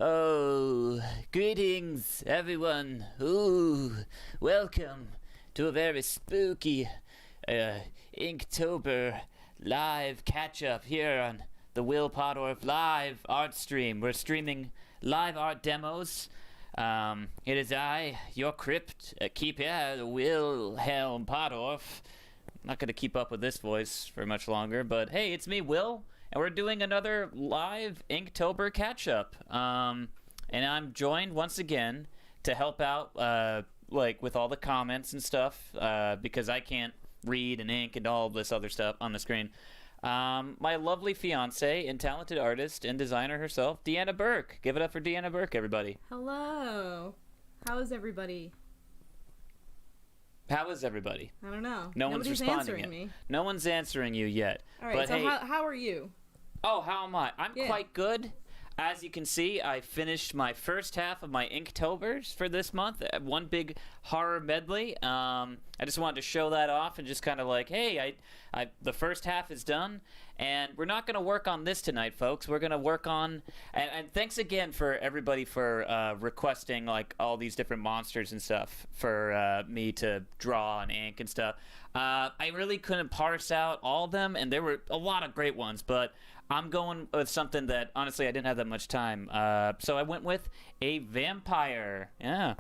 Oh, greetings, everyone. Ooh, welcome to a very spooky Inktober live catch-up here on the Will Pottorff live art stream. We're streaming live art demos. It is I, your crypt keeper, Wilhelm Pottorff. I'm not going to keep up with this voice for much longer, but hey, it's me, Will. And we're doing another live Inktober catch-up. And I'm joined once again to help out, with all the comments and stuff, because I can't read and ink and all this other stuff on the screen. My lovely fiance and talented artist and designer herself, Deanna Burke. Give it up for Deanna Burke, everybody. Hello. How is everybody? How is everybody? I don't know. Nobody's responding answering yet. me. No one's answering you yet. All right, but so hey, how are you? Oh, how am I? I'm quite good. As you can see, I finished my first half of my Inktobers for this month. One big horror medley. I just wanted to show that off and just kind of like, hey, the first half is done. And we're not going to work on this tonight, folks. We're going to work on... And thanks again for everybody for requesting like all these different monsters and stuff for me to draw and ink and stuff. I really couldn't parse out all of them, and there were a lot of great ones, but I'm going with something that, honestly, I didn't have that much time. So I went with a vampire. Yeah.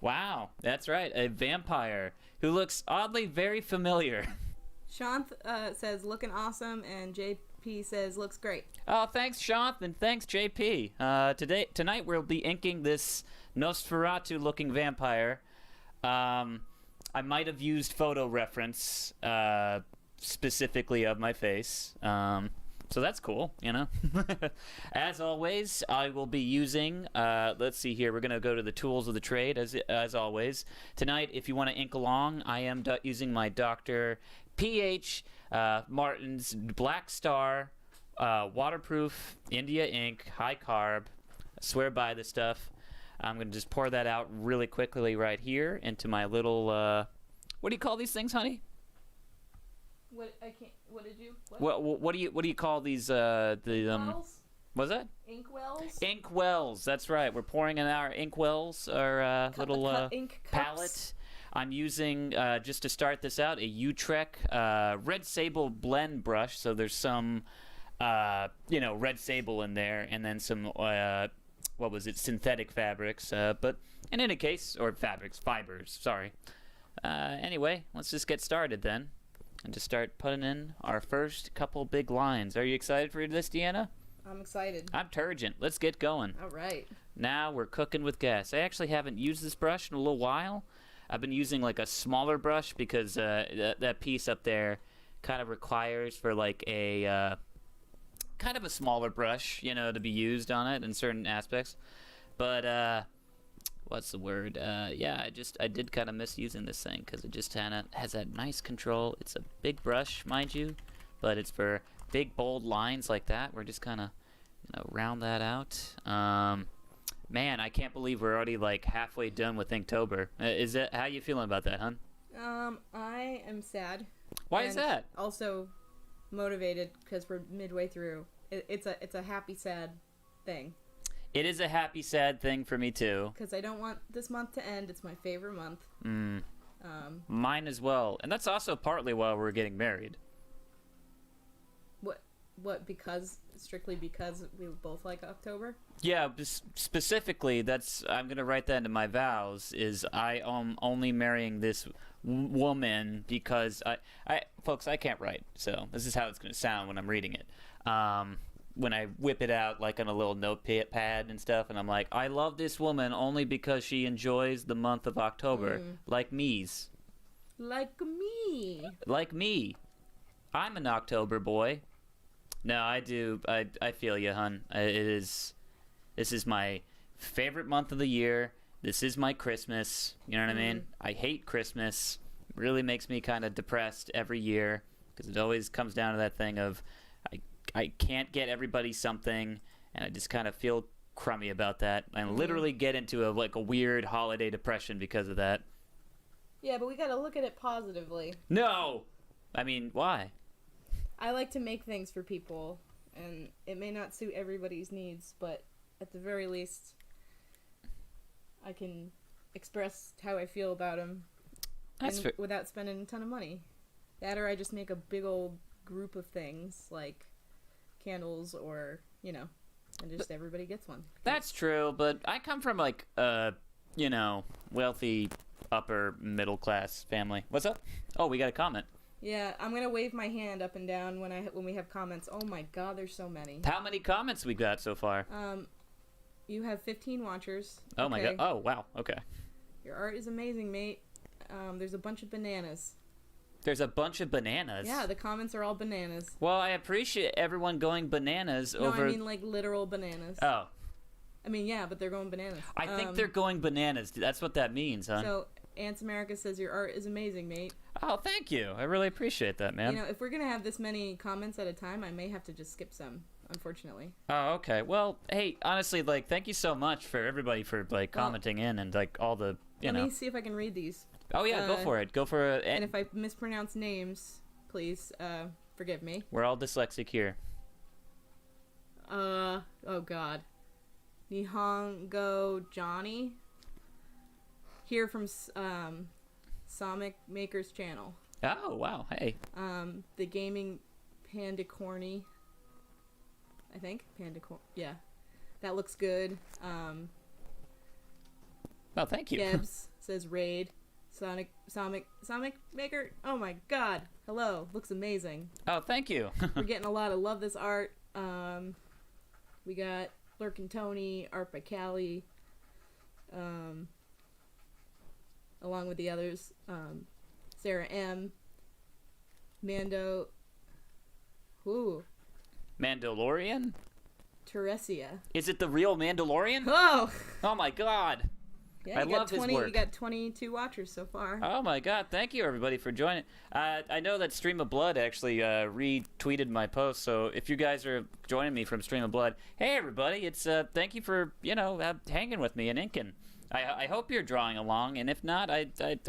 Wow. That's right. A vampire who looks oddly very familiar. Shanth says, looking awesome, and JP says, looks great. Oh, thanks, Shanth, and thanks, JP. Tonight we'll be inking this Nosferatu-looking vampire. I might have used photo reference specifically of my face. So that's cool, you know. As always, I will be using, let's see here, we're going to go to the tools of the trade, as always. Tonight, if you want to ink along, I am using my Dr. P.H. Martin's Black Star waterproof India ink, high carb. I swear by this stuff. I'm going to just pour that out really quickly right here into my little, what do you call these things, honey? What did you? What do you call these? Wells? What's that? Inkwells. Inkwells. That's right. We're pouring in our inkwells, our little ink cups. palette. I'm using just to start this out a Utrecht red sable blend brush. So there's some red sable in there, and then some synthetic fabrics. But in any case, or fibers. Sorry. Anyway, let's just get started then. And to start putting in our first couple big lines. Are you excited for this, Deanna? I'm excited. I'm turgent. Let's get going. All right. Now we're cooking with gas. I actually haven't used this brush in a little while. I've been using like a smaller brush because that piece up there kind of requires for like a kind of a smaller brush, to be used on it in certain aspects. But what's the word? Yeah, I did kind of miss using this thing because it just kind of has that nice control. It's a big brush, mind you, but it's for big, bold lines like that. We're just kind of, round that out. Man, I can't believe we're already like halfway done with Inktober. How you feeling about that, hon? I am sad. Why is that? Also motivated because we're midway through. It's a happy, sad thing. It is a happy, sad thing for me, too. Because I don't want this month to end. It's my favorite month. Mine as well. And that's also partly why we're getting married. What, strictly because we both like October? Yeah, specifically, I'm going to write that into my vows, is I am only marrying this woman because folks, I can't write, so this is how it's going to sound when I'm reading it. When I whip it out like on a little notepad and stuff, and I'm like, I love this woman only because she enjoys the month of October, like me's. Like me. Like me. I'm an October boy. No, I do. I feel you, hun. This is my favorite month of the year. This is my Christmas. You know what I mean? I hate Christmas. It really makes me kind of depressed every year because it always comes down to that thing of I can't get everybody something, and I just kind of feel crummy about that. I literally get into a weird holiday depression because of that. Yeah, but we gotta look at it positively. No! I mean, why? I like to make things for people, and it may not suit everybody's needs, but at the very least, I can express how I feel about them without spending a ton of money. That or I just make a big old group of things, like candles or, you know, and just everybody gets one. That's true, but I come from, like, you know, wealthy upper middle class family. What's up? Oh, we got a comment. Yeah, I'm gonna wave my hand up and down when we have comments. Oh my god, there's so many. How many comments we got so far? You have 15 watchers. Oh my god. Oh wow. Okay. Your art is amazing, mate. There's a bunch of bananas. There's a bunch of bananas. Yeah, the comments are all bananas. Well, I appreciate everyone going bananas no, over. I mean like literal bananas. Oh. I mean, yeah, but they're going bananas. I think they're going bananas. That's what that means, huh? So, Ants America says your art is amazing, mate. Oh, thank you. I really appreciate that, man. You know, if we're gonna have this many comments at a time, I may have to just skip some, unfortunately. Oh, okay. Well, hey, honestly, like, thank you so much for everybody for like commenting in and like all the, you know. Let me see if I can read these. Oh yeah, go for it. Go for it. And if I mispronounce names, please forgive me. We're all dyslexic here. Oh god. Nihongo Johnny. Here from Sonic Maker's channel. Oh wow, hey. The Gaming Pandacorny. I think Pandacorn. Yeah, that looks good. Well, thank you. Gebs says raid. Sonic Maker. Oh my god. Hello. Looks amazing. Oh, thank you. We're getting a lot of love this art. We got Lurkin Tony, Art by Callie, along with the others, Sarah M, Mando, Mandalorian? Teresia. Is it the real Mandalorian? Oh! Oh my god. Yeah, I love his work. You got 22 watchers so far. Oh my god, thank you everybody for joining. I know that Stream of Blood actually retweeted my post, so if you guys are joining me from Stream of Blood, hey everybody, it's thank you for, you know, hanging with me and inking. I hope you're drawing along, and if not, I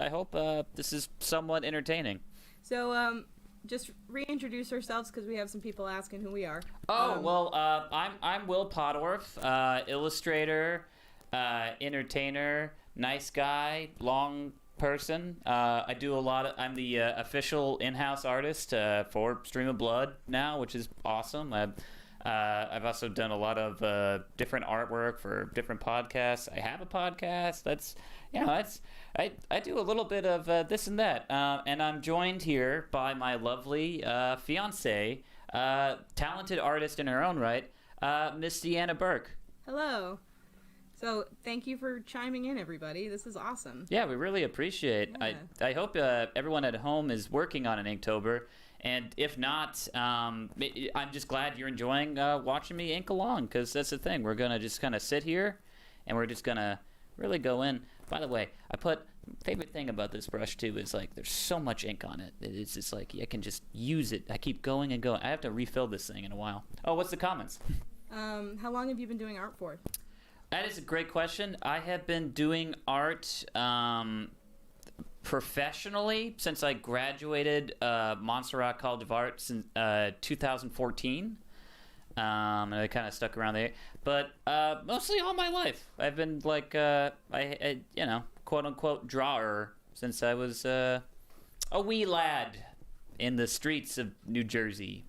hope this is somewhat entertaining. So, just reintroduce ourselves because we have some people asking who we are. Oh, well, I'm Will Pottorff, illustrator, entertainer, nice guy, long person. I do a lot of, I'm the official in-house artist for Stream of Blood now, which is awesome. I've also done a lot of different artwork for different podcasts. I have a podcast. That's, you know, that's, I do a little bit of this and that. And I'm joined here by my lovely fiance, talented artist in her own right, Miss Deanna Burke. Hello. So thank you for chiming in, everybody. This is awesome. Yeah, we really appreciate. Yeah. I hope everyone at home is working on an Inktober, and if not, I'm just glad you're enjoying watching me ink along, because that's the thing. We're gonna just kind of sit here, and we're just gonna really go in. By the way, favorite thing about this brush too is like there's so much ink on it. It's just like I can just use it. I keep going and going. I have to refill this thing in a while. Oh, what's the comments? How long have you been doing art for? That is a great question. I have been doing art professionally since I graduated Montserrat College of Art since 2014. And I kind of stuck around there. But mostly all my life. I've been like, I you know, quote-unquote drawer since I was a wee lad in the streets of New Jersey.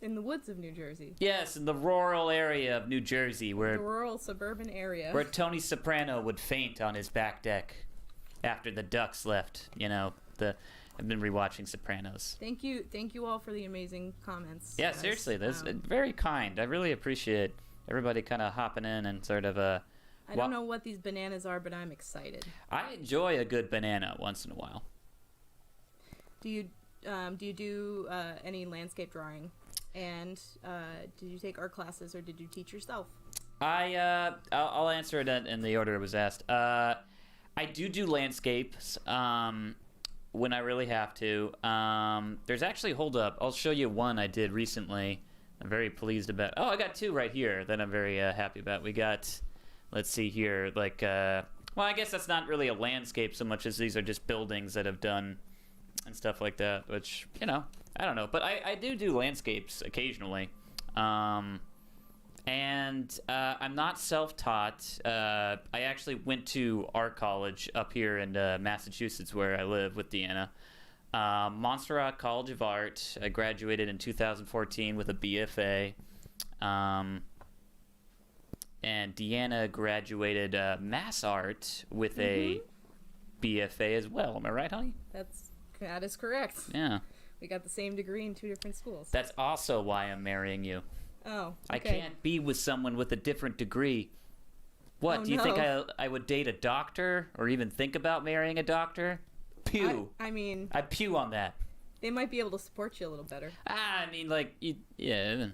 In the woods of New Jersey. Yes, in the rural area of New Jersey, where the rural suburban area, where Tony Soprano would faint on his back deck after the Ducks left. You know, I've been rewatching Sopranos. Thank you all for the amazing comments. Yeah, guys. seriously, that's very kind. I really appreciate everybody kind of hopping in and sort of I don't know what these bananas are, but I'm excited. I enjoy a good banana once in a while. Do you do any landscape drawing? And did you take art classes or did you teach yourself? I'll answer it in the order it was asked. I do landscapes when I really have to. There's actually, hold up, I'll show you one I did recently. I'm very pleased about. Oh, I got two right here that I'm very happy about. We got, let's see here, like, well, I guess that's not really a landscape so much as these are just buildings that I've done and stuff like that, which, you know, I don't know, but I do landscapes occasionally. And I'm not self-taught. I actually went to art college up here in Massachusetts, where I live with Deanna. Montserrat College of Art. I graduated in 2014 with a BFA. And Deanna graduated Mass Art with a BFA as well. Am I right, honey? That is correct. Yeah. We got the same degree in 2 different schools. That's also why I'm marrying you. Oh, okay. I can't be with someone with a different degree. What, oh, do you think I would date a doctor or even think about marrying a doctor? Pew. I mean... I'd pew on that. They might be able to support you a little better. I mean, like, yeah.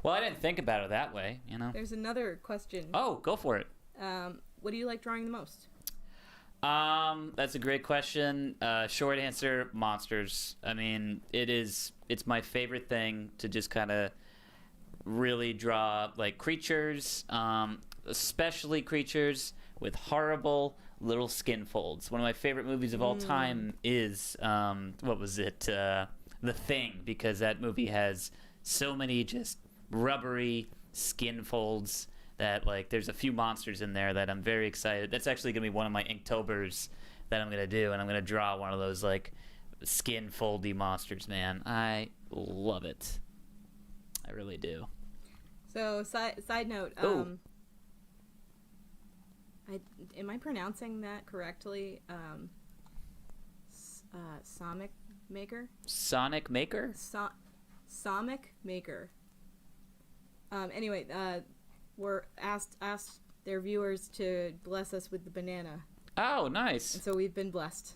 Well, I didn't think about it that way, you know. There's another question. Oh, go for it. What do you like drawing the most? That's a great question. Short answer, monsters. I mean, it's my favorite thing to just kind of really draw, like, creatures, especially creatures with horrible little skin folds. One of my favorite movies of all time is, what was it? The Thing, because that movie has so many just rubbery skin folds that, like, there's a few monsters in there that I'm very excited. That's actually going to be one of my Inktobers that I'm going to do, and I'm going to draw one of those, like, skin foldy monsters, man. I love it. I really do. So, side note, am I pronouncing that correctly? Sonic Maker? Sonic Maker? Sonic Maker. Anyway, we're asked their viewers to bless us with the banana. Oh, nice. And so we've been blessed.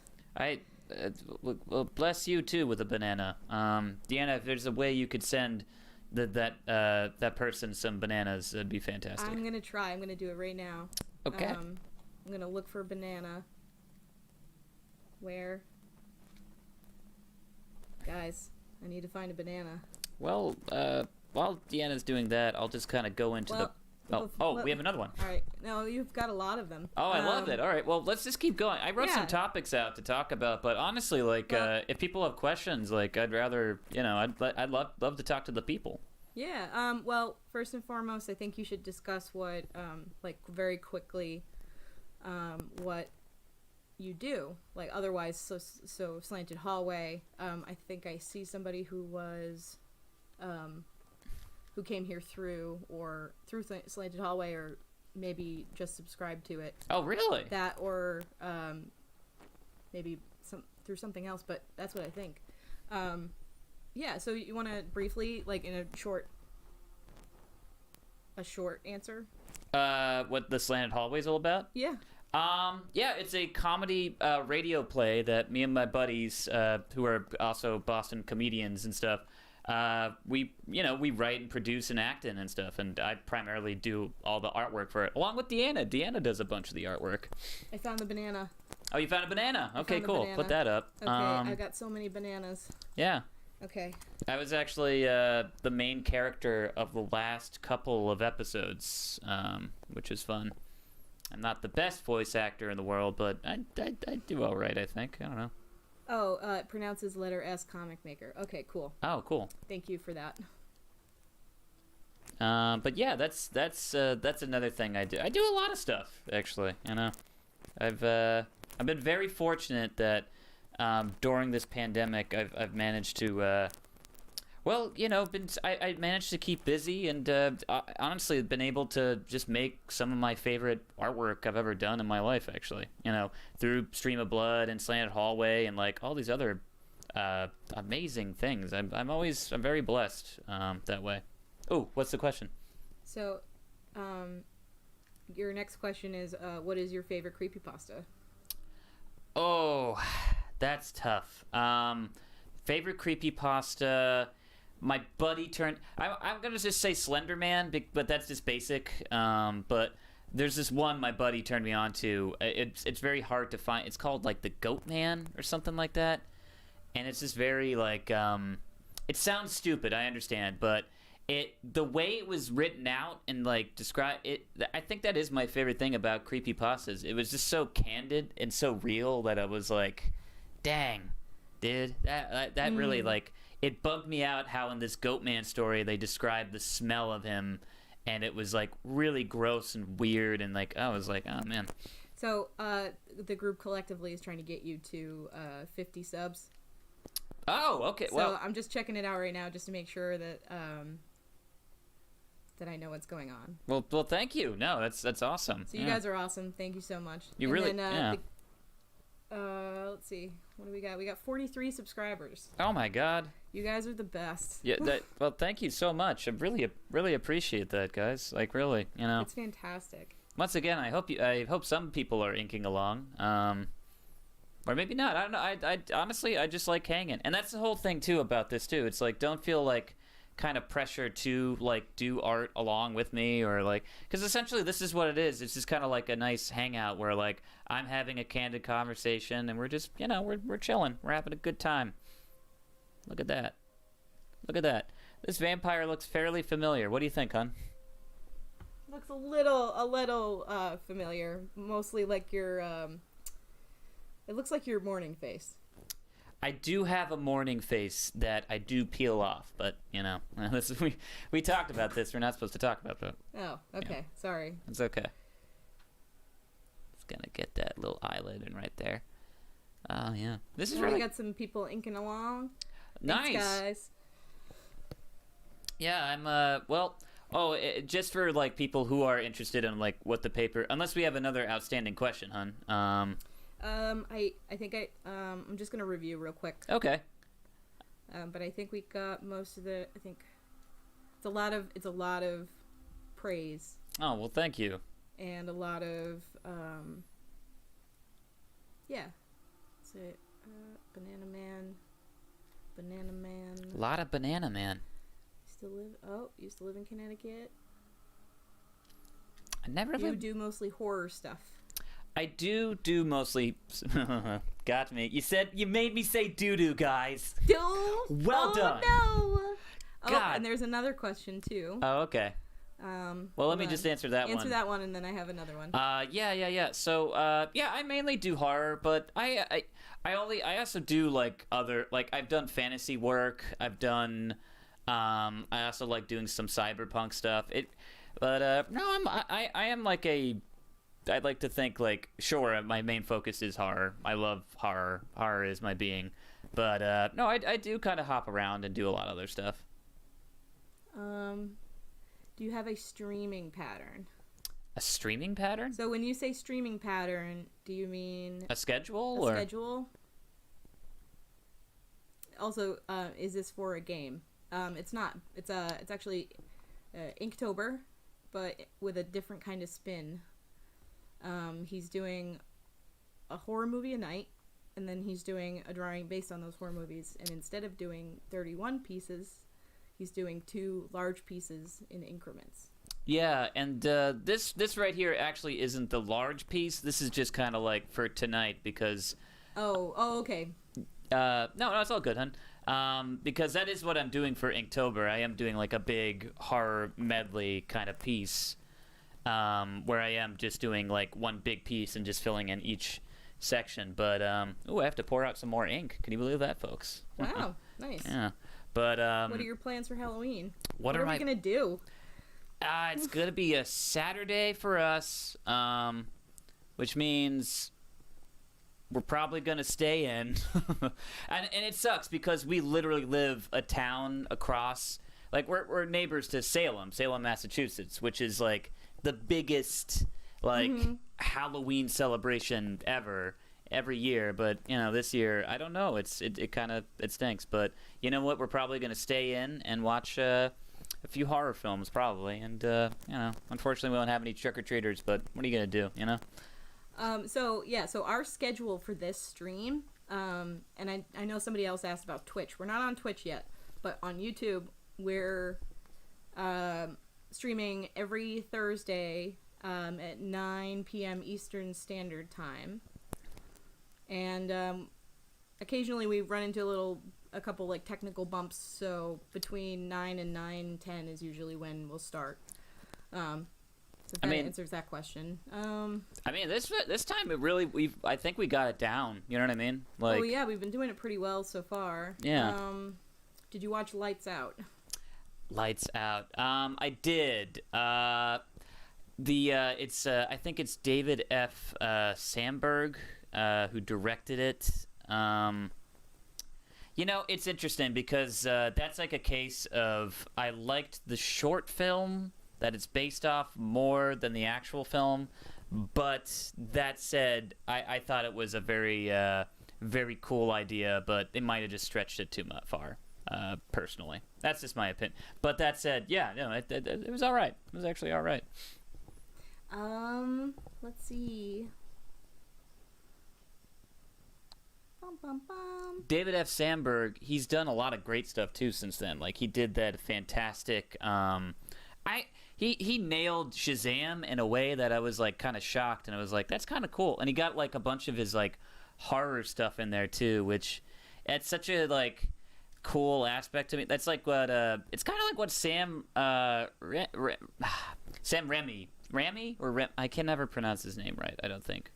Well, bless you too with a banana. Deanna, if there's a way you could send that person some bananas, that'd be fantastic. I'm gonna try. I'm gonna do it right now. Okay. I'm gonna look for banana. Where? Guys, I need to find a banana. Well, while Deanna's doing that, I'll just kind of go into we have another one. All right. No, you've got a lot of them. Oh, I love it. All right. Well, let's just keep going. I wrote some topics out to talk about, but honestly, like, if people have questions, like, I'd rather, I'd love to talk to the people. Yeah. Well, first and foremost, I think you should discuss what, like, very quickly, what you do. Like, otherwise, so Slanted Hallway. I think I see somebody who was, who came here through Slanted Hallway, or maybe just subscribed to it. Oh, really? That, or maybe through something else, but that's what I think. Yeah, so you want to briefly, like, in a short answer? What the Slanted Hallway is all about? Yeah. Yeah, it's a comedy radio play that me and my buddies, who are also Boston comedians and stuff, we write and produce and act in and stuff, and I primarily do all the artwork for it, along with Deanna. Deanna does a bunch of the artwork. I found the banana. Oh, you found a banana? Okay, cool. Banana. Put that up. Okay, I've got so many bananas. Yeah. Okay. I was actually the main character of the last couple of episodes, which is fun. I'm not the best voice actor in the world, but I do all right, I think. I don't know. Oh, it pronounces letter S, Comic Maker. Okay, cool. Oh, cool. Thank you for that. But yeah, that's another thing I do. I do a lot of stuff, actually. I've been very fortunate that during this pandemic, I've managed to, I managed to keep busy and honestly been able to just make some of my favorite artwork I've ever done in my life, actually. Through Stream of Blood and Slanted Hallway and, like, all these other amazing things. I'm very blessed that way. Oh, what's the question? So, your next question is, what is your favorite creepypasta? Oh, that's tough. Favorite creepypasta... My buddy turned... I'm going to just say Slender Man, but that's just basic. But there's this one my buddy turned me on to. It's very hard to find. It's called, like, The Goat Man or something like that. And it's just very, like... it sounds stupid, I understand, but the way it was written out and, like, described... I think that is my favorite thing about creepypastas. It was just so candid and so real that I was like, dang, dude, that really, like... It bugged me out how in this Goatman story they described the smell of him and it was like really gross and weird, and like I was like, oh man. So the group collectively is trying to get you to 50 subs. Oh, okay. So I'm just checking it out right now just to make sure that that I know what's going on. Well, thank you. No, that's awesome. So you guys are awesome. Thank you so much. You really, yeah. Let's see. What do we got? We got 43 subscribers. Oh my God. You guys are the best. Yeah. Well, thank you so much. I really appreciate that, guys. Like really, It's fantastic. Once again, I hope some people are inking along. Or maybe not. I don't know. I honestly, I just like hanging, and that's the whole thing too about this too. It's like don't feel like kind of pressure to like do art along with me, or like, because essentially this is what it is. It's just kind of like a nice hangout where like I'm having a candid conversation, and we're just we're chilling, we're having a good time. Look at that. Look at that. This vampire looks fairly familiar. What do you think, hon? Looks a little familiar. Mostly like your it looks like your morning face. I do have a morning face that I do peel off, but we talked about this. We're not supposed to talk about that. Oh, okay. Sorry. It's okay. It's gonna get that little eyelid in right there. Oh yeah, this is really. We got some people inking along. Nice. Thanks, guys. Yeah, I'm just for like people who are interested in like what the paper. Unless we have another outstanding question, hon. I think I'm just gonna review real quick. Okay. But I think we got most of the. I think it's a lot of praise. Oh well, thank you. And a lot of yeah. So, Banana Man. A lot of Banana Man. Used to live in Connecticut. I never lived. You do mostly horror stuff. I do mostly. Got me. You made me say doo-doo, guys. Well done. No. God. And there's another question too. Oh, okay. Well, let me just answer that one. Answer that one, and then I have another one. Yeah. So, I mainly do horror, but I also do like other, like I've done fantasy work. I've done, I also like doing some cyberpunk stuff. No, I am like I'd like to think like, sure, my main focus is horror. I love horror. Horror is my being. But, no, I do kind of hop around and do a lot of other stuff. Do you have a streaming pattern? A streaming pattern? So when you say streaming pattern, do you mean a schedule? Schedule? Also, is this for a game? It's not. It's actually Inktober, but with a different kind of spin. He's doing a horror movie a night, and then he's doing a drawing based on those horror movies. And instead of doing 31 pieces, he's doing 2 large pieces in increments. Yeah, and this right here actually isn't the large piece. This is just kind of like for tonight because... Oh, okay. No, it's all good, hon. Because that is what I'm doing for Inktober. I am doing like a big horror medley kind of piece where I am just doing like one big piece and just filling in each section. But, I have to pour out some more ink. Can you believe that, folks? Wow, nice. Yeah. But what are your plans for Halloween? What are we gonna do? It's gonna be a Saturday for us, which means we're probably gonna stay in, and it sucks because we literally live a town across. Like we're neighbors to Salem, Massachusetts, which is like the biggest like Halloween celebration ever. Every year, but this year I don't know. It stinks, but you know what? We're probably gonna stay in and watch a few horror films probably, and unfortunately we don't have any trick-or-treaters. But what are you gonna do? So our schedule for this stream, and I know somebody else asked about Twitch. We're not on Twitch yet, but on YouTube we're streaming every Thursday at 9 p.m. Eastern Standard Time. And occasionally we run into a couple like technical bumps, so between 9 and 9:10 is usually when we'll start. So if that answers that question. This time I think we got it down. You know what I mean? Like, yeah, we've been doing it pretty well so far. Yeah. Did you watch Lights Out? Lights Out. I did. It's I think it's David F. Sandberg who directed it. It's interesting because that's like a case of I liked the short film that it's based off more than the actual film, but that said, I thought it was a very very cool idea, but they might have just stretched it too much far. Personally, that's just my opinion. But that said, yeah, no, it was all right. It was actually all right. Let's see. David F. Sandberg, he's done a lot of great stuff too since then. Like he did that fantastic. He nailed Shazam in a way that I was like kind of shocked, and I was like, that's kind of cool. And he got like a bunch of his like horror stuff in there too, which it's such a like cool aspect to me. That's like what it's kind of like what Sam Raimi I can never pronounce his name right, I don't think.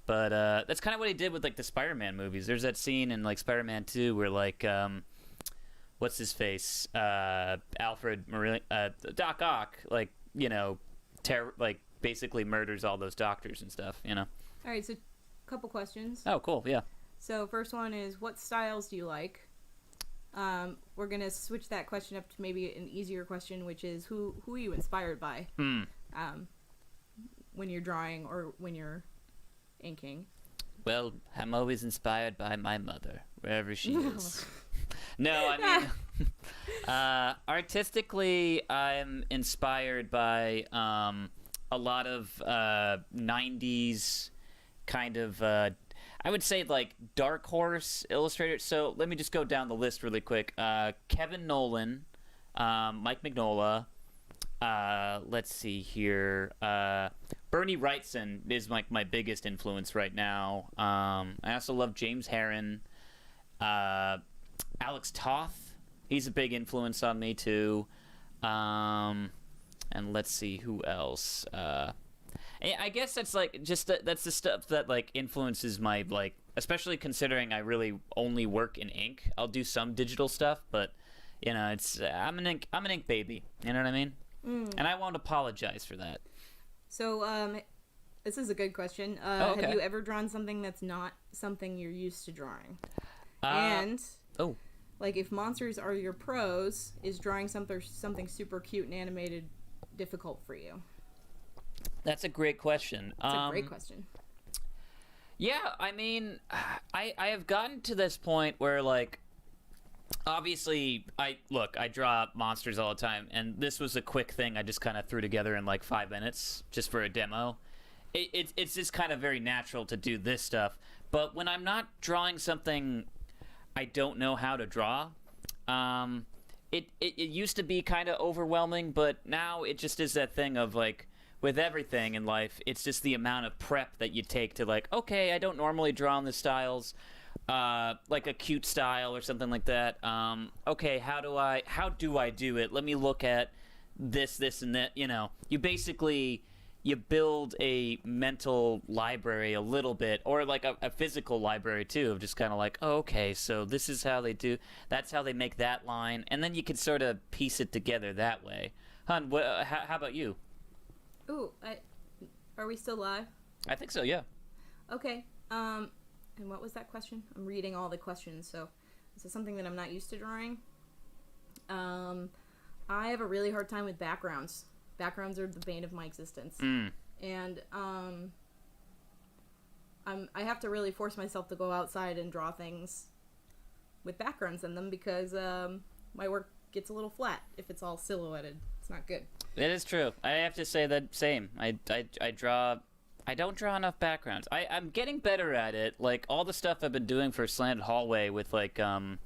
But that's kind of what he did with like the Spider-Man movies. There's that scene in like Spider-Man 2 where like what's his face? Alfred Doc Ock, like, like basically murders all those doctors and stuff, All right, so couple questions. Oh, cool. Yeah. So first one is, what styles do you like? We're going to switch that question up to maybe an easier question, which is who are you inspired by? When you're drawing or when you're inking? Well, I'm always inspired by my mother, wherever she is. No, I mean, artistically, I'm inspired by a lot of 90s kind of, I would say, like, Dark Horse illustrators. So let me just go down the list really quick. Kevin Nolan, Mike Mignola, let's see here. Bernie Wrightson is like my biggest influence right now. I also love James Herron. Alex Toth, he's a big influence on me too. And let's see who else. I guess that's like just that's the stuff that like influences my like, especially considering I really only work in ink. I'll do some digital stuff, but it's I'm an ink baby. You know what I mean? And I won't apologize for that. So, this is a good question. Okay. Have you ever drawn something that's not something you're used to drawing? And like, if monsters are your prose, is drawing something super cute and animated difficult for you? That's a great question. It's a great question. Yeah, I mean, I have gotten to this point where, like, obviously, I draw monsters all the time, and this was a quick thing I just kind of threw together in like 5 minutes just for a demo. It's just kind of very natural to do this stuff, but when I'm not drawing something I don't know how to draw, it used to be kind of overwhelming, but now it just is that thing of like, with everything in life, it's just the amount of prep that you take to like, okay, I don't normally draw in the styles. Like a cute style or something like that. Okay, how do I do it? Let me look at this, and that. You basically you build a mental library a little bit, or like a physical library too, of just kind of like, oh, okay, so this is how they do. That's how they make that line, and then you can sort of piece it together that way. Hun, how about you? Ooh, are we still live? I think so. Yeah. Okay. And what was that question? I'm reading all the questions, so this is something that I'm not used to drawing. I have a really hard time with backgrounds. Backgrounds are the bane of my existence. And I have to really force myself to go outside and draw things with backgrounds in them because my work gets a little flat if it's all silhouetted. It's not good. It is true. I have to say that same. I don't draw enough backgrounds. I'm getting better at it. Like, all the stuff I've been doing for Slanted Hallway with, like, the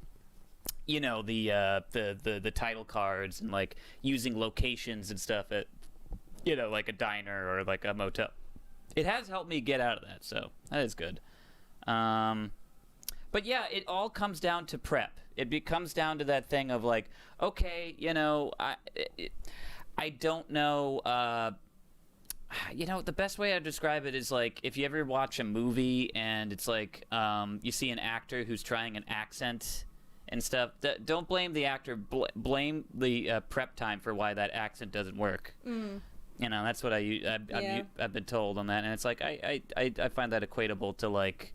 title cards and, like, using locations and stuff at, like a diner or, like, a motel. It has helped me get out of that, so that is good. But, yeah, it all comes down to prep. It comes down to that thing of, like, okay, I don't know... the best way I describe it is like if you ever watch a movie and it's like you see an actor who's trying an accent and stuff. Don't blame the actor. Blame the prep time for why that accent doesn't work. You know, that's what I've been told on that, and it's like I find that equatable to like,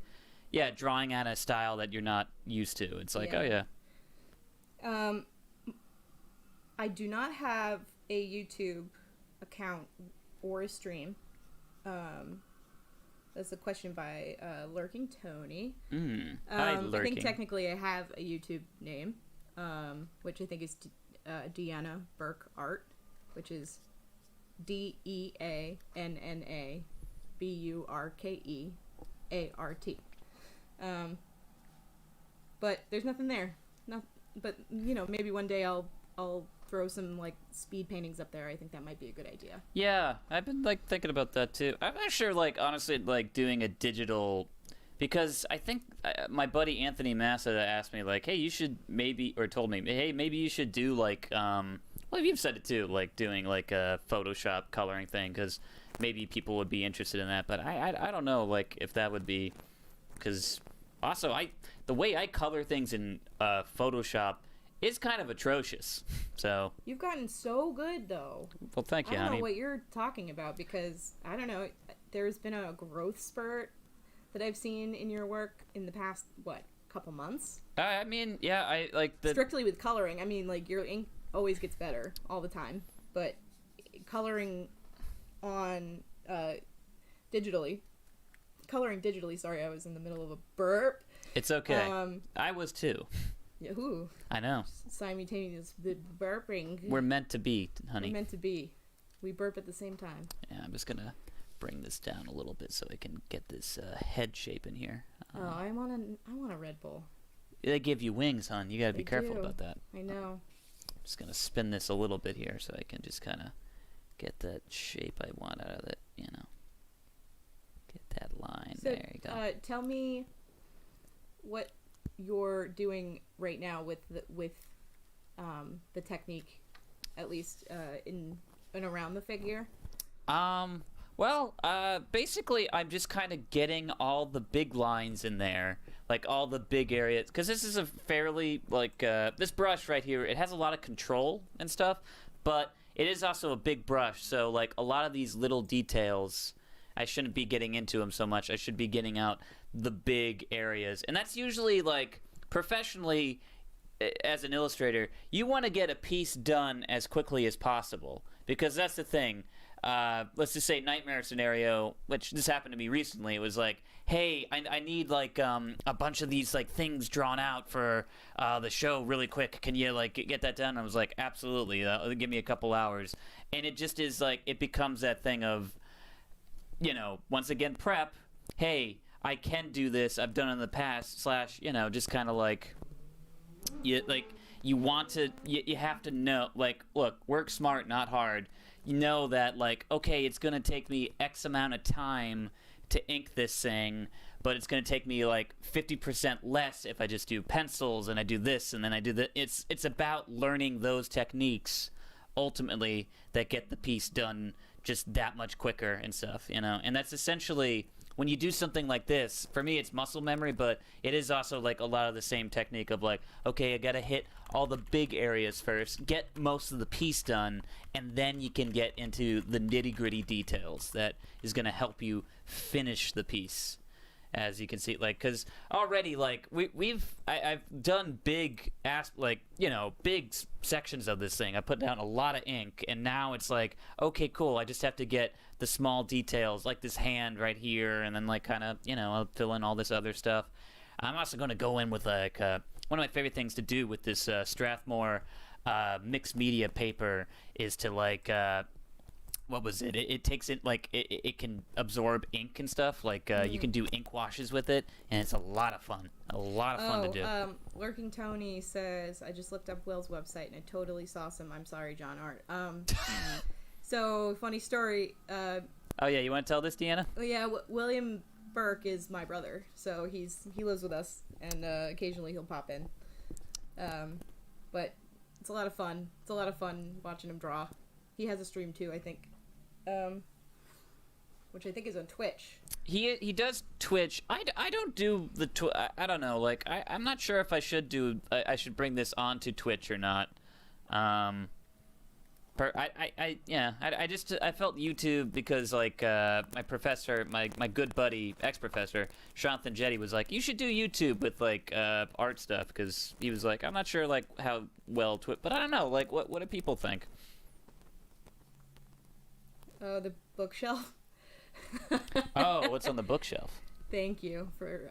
yeah, drawing out a style that you're not used to. It's like, oh yeah. I do not have a YouTube account or a stream. That's a question by Lurking Tony. Hi, Lurking. I think technically I have a YouTube name, which I think is Deanna Burke Art, which is DeannaBurkeArt. But there's nothing there. No, but you know, maybe one day I'll throw some like speed paintings up there. I think that might be a good idea. Yeah, I've been like thinking about that too. I'm not sure, like honestly, like doing a digital, because I think my buddy Anthony Massa asked me like, hey, you should maybe, or told me, hey, maybe you should do like, well, you've said it too, like doing like a Photoshop coloring thing, because maybe people would be interested in that. But I don't know, like if that would be, because also the way I color things in Photoshop is kind of atrocious. So you've gotten so good though. Well, thank you, I don't honey. know what you're talking about, because I don't know, there's been a growth spurt that I've seen in your work in the past couple months. I mean, yeah, I like the strictly with coloring. I mean, like your ink always gets better all the time, but coloring on coloring digitally. Sorry, I was in the middle of a burp. It's okay. I was too. Yahoo! I know. Simultaneous burping. We're meant to be, honey. We're meant to be. We burp at the same time. Yeah, I'm just gonna bring this down a little bit so I can get this head shape in here. I want a Red Bull. They give you wings, hon. You gotta be careful about that. I know. I'm just gonna spin this a little bit here so I can just kind of get that shape I want out of it. You know, get that line. So, there you go. Tell me what you're doing right now with the technique, at least in and around the figure. Well, basically, I'm just kind of getting all the big lines in there, like all the big areas, because this is a fairly, like, this brush right here, it has a lot of control and stuff, but it is also a big brush, so, like, a lot of these little details, I shouldn't be getting into them so much. I should be getting out the big areas, and that's usually, like, professionally, as an illustrator, you want to get a piece done as quickly as possible, because that's the thing. Let's just say nightmare scenario, which this happened to me recently. It was like, hey, I need like a bunch of these like things drawn out for the show really quick. Can you like get that done? I was like, absolutely. Give me a couple hours. And it just is like, it becomes that thing of, you know, once again, prep. Hey, I can do this. I've done it in the past. / you know, just kind of like, you have to know, like, look, work smart, not hard. You know that, like, okay, it's going to take me X amount of time to ink this thing, but it's going to take me, like, 50% less if I just do pencils and I do this and then I do that. It's about learning those techniques, ultimately, that get the piece done just that much quicker and stuff, you know? And that's essentially, when you do something like this, for me, it's muscle memory, but it is also, like, a lot of the same technique of, like, okay, I got to hit all the big areas first, get most of the piece done, and then you can get into the nitty-gritty details that is going to help you finish the piece, as you can see. Like, because already, like, I've done big big sections of this thing. I put down a lot of ink, and now it's like, okay, cool, I just have to get the small details, like this hand right here, and then, like, kind of, you know, I'll fill in all this other stuff. I'm also going to go in with, like, one of my favorite things to do with this Strathmore mixed media paper is to, like, what was it? It takes it, like, it can absorb ink and stuff. Like, you can do ink washes with it, and it's a lot of fun. A lot of fun to do. Lurking Tony says, I just looked up Will's website, and I totally saw some I'm Sorry, John art. So, funny story. Oh, yeah, you want to tell this, Deanna? Yeah, William Burke is my brother, so he lives with us, and occasionally he'll pop in. But it's a lot of fun. It's a lot of fun watching him draw. He has a stream too, I think. What which I think is on Twitch. He does Twitch. I don't do the I don't know. Like I'm not sure if I should I should bring this onto Twitch or not. I felt YouTube because like my professor, my good buddy, ex-professor Shanthan Jetty was like, you should do YouTube with like art stuff, because he was like, I'm not sure like how well Twitch, but I don't know, like what do people think? The bookshelf. Oh, what's on the bookshelf? Thank you for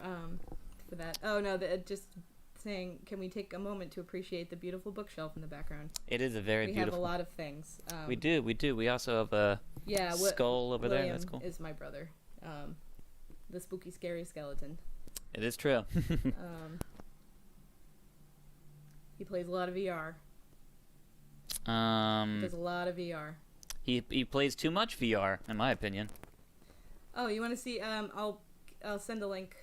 that. Oh no, just saying, can we take a moment to appreciate the beautiful bookshelf in the background? It is a very beautiful. We have a lot of things. We do. We also have a skull over William there. That's cool. Is my brother, the spooky, scary skeleton. It is true. He plays a lot of VR. He does a lot of VR. He plays too much VR, in my opinion. Oh, you want to see? I'll send a link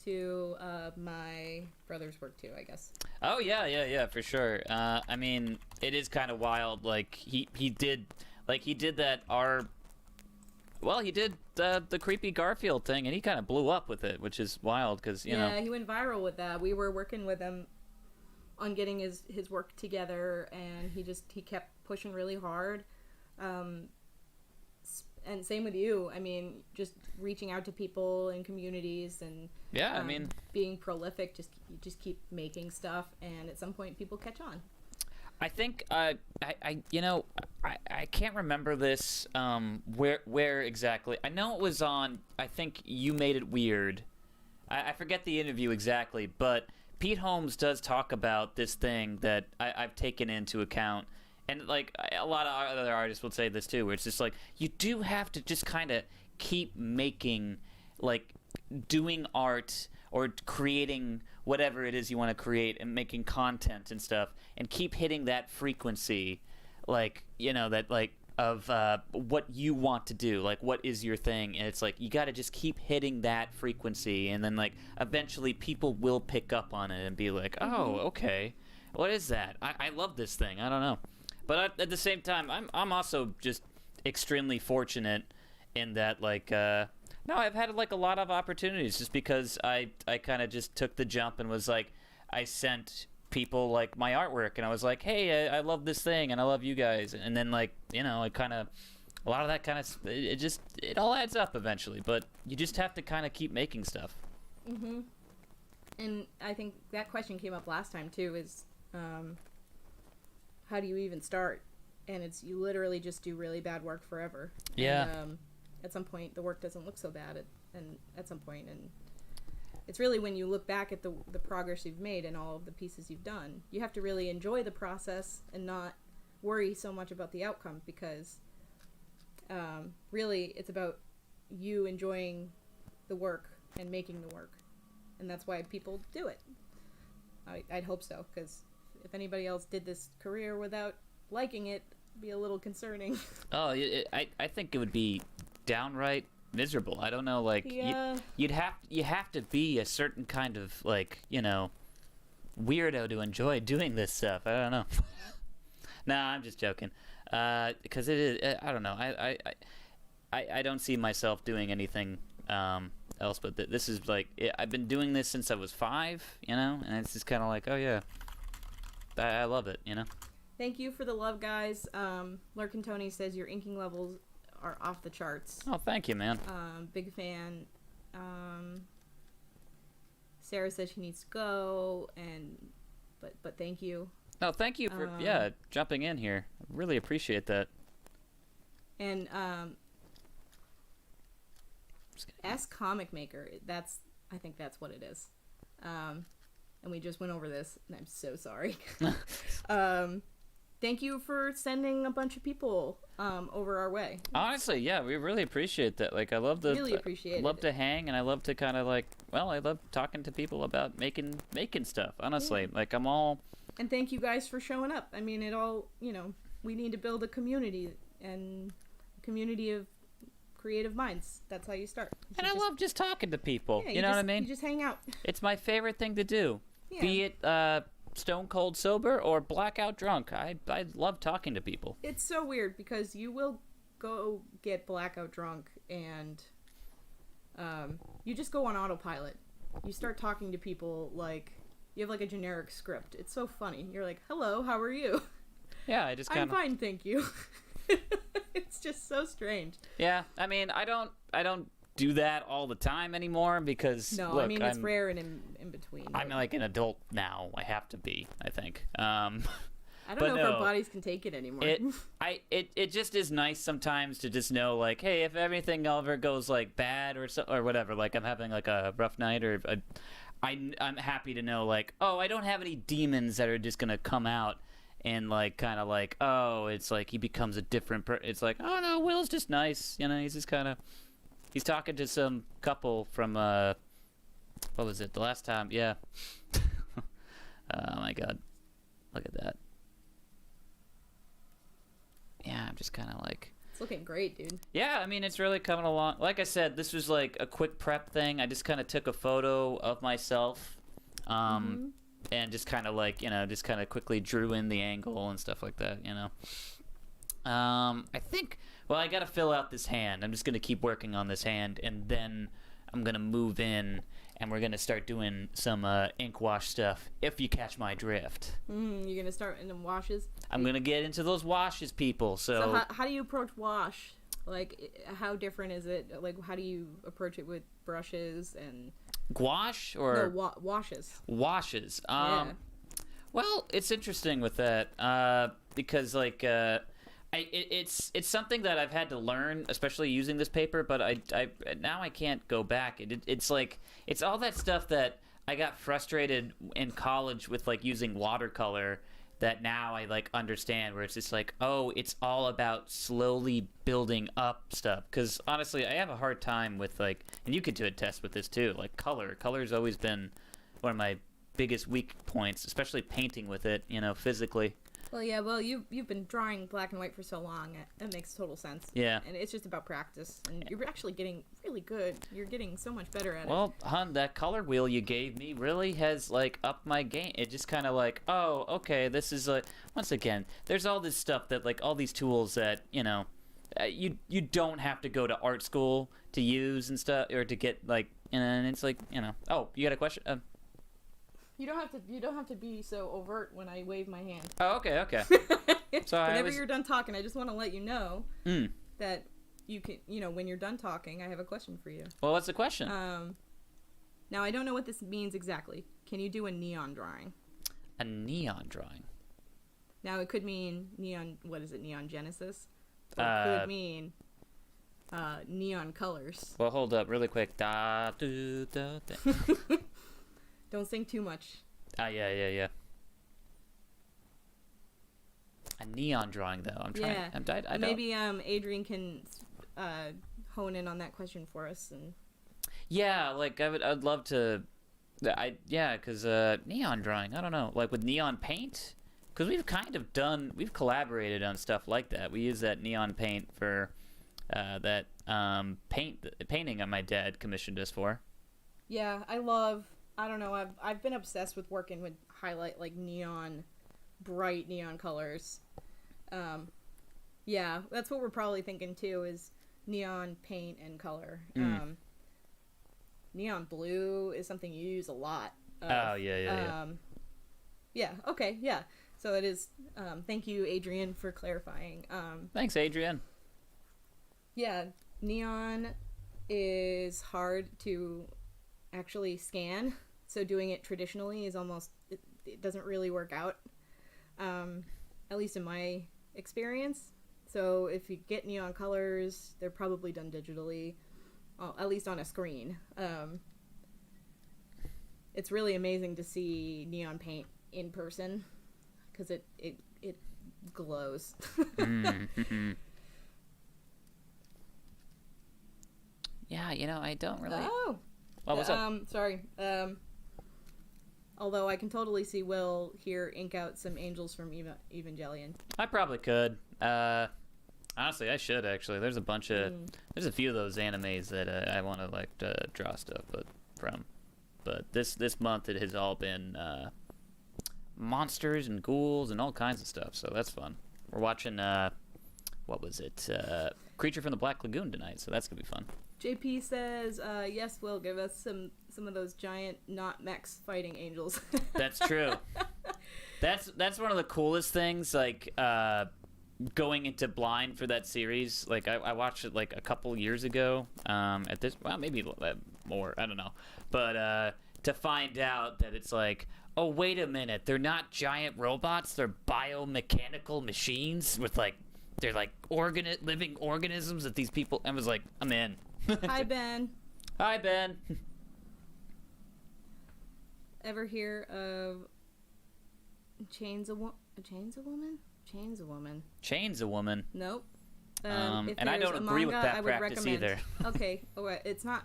to my brother's work too, I guess. Oh yeah, for sure. I mean, it is kind of wild. Like he did that he did the creepy Garfield thing, and he kind of blew up with it, which is wild because you know. Yeah, he went viral with that. We were working with him on getting his work together, and he kept pushing really hard. And same with you. I mean, just reaching out to people in communities and I mean, being prolific. You just keep making stuff, and at some point, people catch on. I think I can't remember this where exactly. I know it was on. I think You Made It Weird. I forget the interview exactly, but Pete Holmes does talk about this thing that I've taken into account. And, like, a lot of other artists will say this, too, where it's just, like, you do have to just kind of keep making, like, doing art or creating whatever it is you want to create and making content and stuff, and keep hitting that frequency, like, you know, that, like, of what you want to do, like, what is your thing, and it's, like, you got to just keep hitting that frequency, and then, like, eventually people will pick up on it and be like, oh, okay, what is that? I love this thing, I don't know. But at the same time, I'm also just extremely fortunate in that, like, I've had, like, a lot of opportunities just because I kind of just took the jump and was like, I sent people, like, my artwork, and I was like, hey, I love this thing, and I love you guys. And then, like, you know, it kind of, a lot of that kind of, it all adds up eventually. But you just have to kind of keep making stuff. Mm-hmm. And I think that question came up last time, too, is... how do you even start? And it's you literally just do really bad work forever. Yeah. And, at some point, the work doesn't look so bad. At some point, and it's really when you look back at the progress you've made and all of the pieces you've done, you have to really enjoy the process and not worry so much about the outcome, because really it's about you enjoying the work and making the work, and that's why people do it. I'd hope so, because if anybody else did this career without liking it, it'd be a little concerning. Oh, I think it would be downright miserable. I don't know, like, yeah. you have to be a certain kind of, like, you know, weirdo to enjoy doing this stuff. I don't know. Nah, I'm just joking. Because it is, I don't know. I don't see myself doing anything else, but this is like, I've been doing this since I was 5, you know, and it's just kind of like, oh yeah, I love it, you know. Thank you for the love, guys. Lurkin Tony says your inking levels are off the charts. Oh, thank you, man. Big fan. Sarah says she needs to go, but thank you. No, thank you for jumping in here. Really appreciate that. And S Comic Maker, I think that's what it is. And we just went over this, and I'm so sorry. Thank you for sending a bunch of people over our way. Honestly, yeah, we really appreciate that. Like, I love to hang, and I love to kind of like, well, I love talking to people about making stuff. Honestly, yeah. Like, I'm all. And thank you guys for showing up. I mean, it all, you know, we need to build a community, and a community of creative minds. That's how you start. And I love just talking to people. Yeah, you know what I mean? You just hang out. It's my favorite thing to do. Yeah. Be it stone cold sober or blackout drunk. I love talking to people. It's so weird because you will go get blackout drunk and you just go on autopilot. You start talking to people like you have like a generic script. It's so funny. You're like, "Hello, how are you?" Yeah, I just kind of... I'm fine, thank you. It's just so strange. Yeah, I mean, I don't do that all the time anymore because no, look, I mean it's rare and in between. I'm like an adult now. I have to be, I think. I don't know if our bodies can take it anymore. It just is nice sometimes to just know, like, hey, if everything ever goes like bad or whatever, like I'm having like a rough night I'm happy to know, like, oh, I don't have any demons that are just gonna come out and like kind of like, oh, it's like he becomes a different it's like, oh no, Will's just nice, you know, he's just kind of he's talking to some couple from what was it the last time? Yeah. Oh my god, look at that. Yeah, I'm just kind of like... It's looking great, dude. Yeah, I mean, it's really coming along. Like I said, this was like a quick prep thing. I just kind of took a photo of myself and just kind of like, you know, just kind of quickly drew in the angle and stuff like that, you know. I think, well, I got to fill out this hand. I'm just going to keep working on this hand, and then I'm going to move in, and we're going to start doing some ink wash stuff, if you catch my drift. You're going to start in the washes? I'm going to get into those washes, people. So how do you approach wash? Like, how different is it? Like, how do you approach it with brushes and... Gouache or... No, washes. Washes. Yeah. Well, it's interesting with that because, like... it's something that I've had to learn, especially using this paper. But I now I can't go back. It's like it's all that stuff that I got frustrated in college with, like using watercolor. That now I like understand, where it's just like, oh, it's all about slowly building up stuff. Because honestly, I have a hard time with like, and you could do a test with this too. Like color. Color's always been one of my biggest weak points, especially painting with it. You know, physically. Well, yeah, you've been drawing black and white for so long, it makes total sense. Yeah. And it's just about practice, and you're actually getting really good. You're getting so much better at it. Well, hon, that color wheel you gave me really has, like, upped my game. It just kind of like, oh, okay, this is, like, once again, there's all this stuff that, like, all these tools that, you know, you don't have to go to art school to use and stuff, or to get, like, and it's like, you know, oh, you got a question? You don't have to be so overt when I wave my hand. Oh, okay. So whenever you're done talking, I just want to let you know that you can, you know, when you're done talking, I have a question for you. Well, what's the question? Now I don't know what this means exactly. Can you do a neon drawing? A neon drawing. Now it could mean neon. What is it? Neon Genesis. Or it could mean neon colors. Well, hold up, really quick. Da do da. Don't sing too much. Yeah. A neon drawing, though. I'm trying. Yeah. Maybe Adrian can hone in on that question for us. And yeah, like I'd love to. Because neon drawing. I don't know, like with neon paint, because we've collaborated on stuff like that. We use that neon paint for that painting that my dad commissioned us for. Yeah, I don't know. I've been obsessed with working with highlight, like bright neon colors. Yeah, that's what we're probably thinking too, is neon paint and color. Neon blue is something you use a lot of. Oh, yeah. Yeah, okay, yeah. So it is, thank you, Adrian, for clarifying. Thanks, Adrian. Yeah, neon is hard to actually scan. So doing it traditionally is almost, it doesn't really work out, at least in my experience. So if you get neon colors, they're probably done digitally, at least on a screen. It's really amazing to see neon paint in person, because it glows. Yeah, you know, I don't really... Oh! Well, what's up? Sorry. Although I can totally see Will here ink out some angels from Evangelion. I probably could. Honestly, I should, actually. There's a bunch of... There's a few of those animes that I want to, like, draw stuff from. But this month it has all been monsters and ghouls and all kinds of stuff, so that's fun. We're watching, what was it? Creature from the Black Lagoon tonight, so that's gonna be fun. JP says, yes, Will, give us some of those giant, not mechs fighting angels. That's true. That's one of the coolest things, like, going into blind for that series. Like, I watched it, like, a couple years ago, at this, well, maybe more, I don't know. But, to find out that it's like, oh, wait a minute, they're not giant robots, they're biomechanical machines with, like, they're, like, living organisms that these people, I was like, I'm in. Hi, Ben. Hi, Ben. Ever hear of Chains a Woman? Chains a Woman. Nope. And I don't agree with that practice either. Okay. Oh, wait, it's not.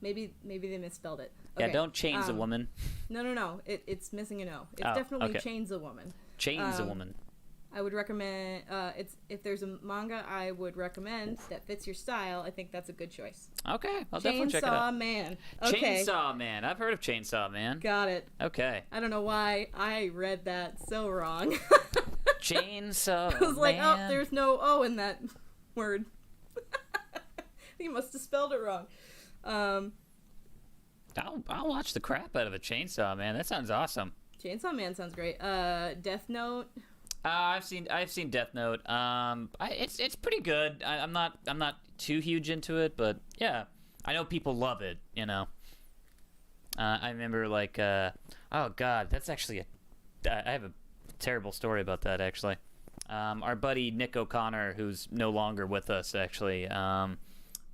Maybe they misspelled it. Okay. Yeah, don't chains a woman. No. It's missing an O. It's definitely Chains a Woman. Chains a woman. I would recommend, if there's a manga I would recommend that fits your style, I think that's a good choice. Okay, I'll definitely check it out. Chainsaw Man. Okay. Chainsaw Man. I've heard of Chainsaw Man. Got it. Okay. I don't know why I read that so wrong. Chainsaw Man. I was like, oh, there's no O in that word. You must have spelled it wrong. I'll watch the crap out of a Chainsaw Man. That sounds awesome. Chainsaw Man sounds great. Death Note. I've seen Death Note. It's pretty good. I'm not too huge into it, but yeah, I know people love it. You know. I remember like oh god, that's actually I have a terrible story about that actually. Our buddy Nick O'Connor, who's no longer with us, actually. I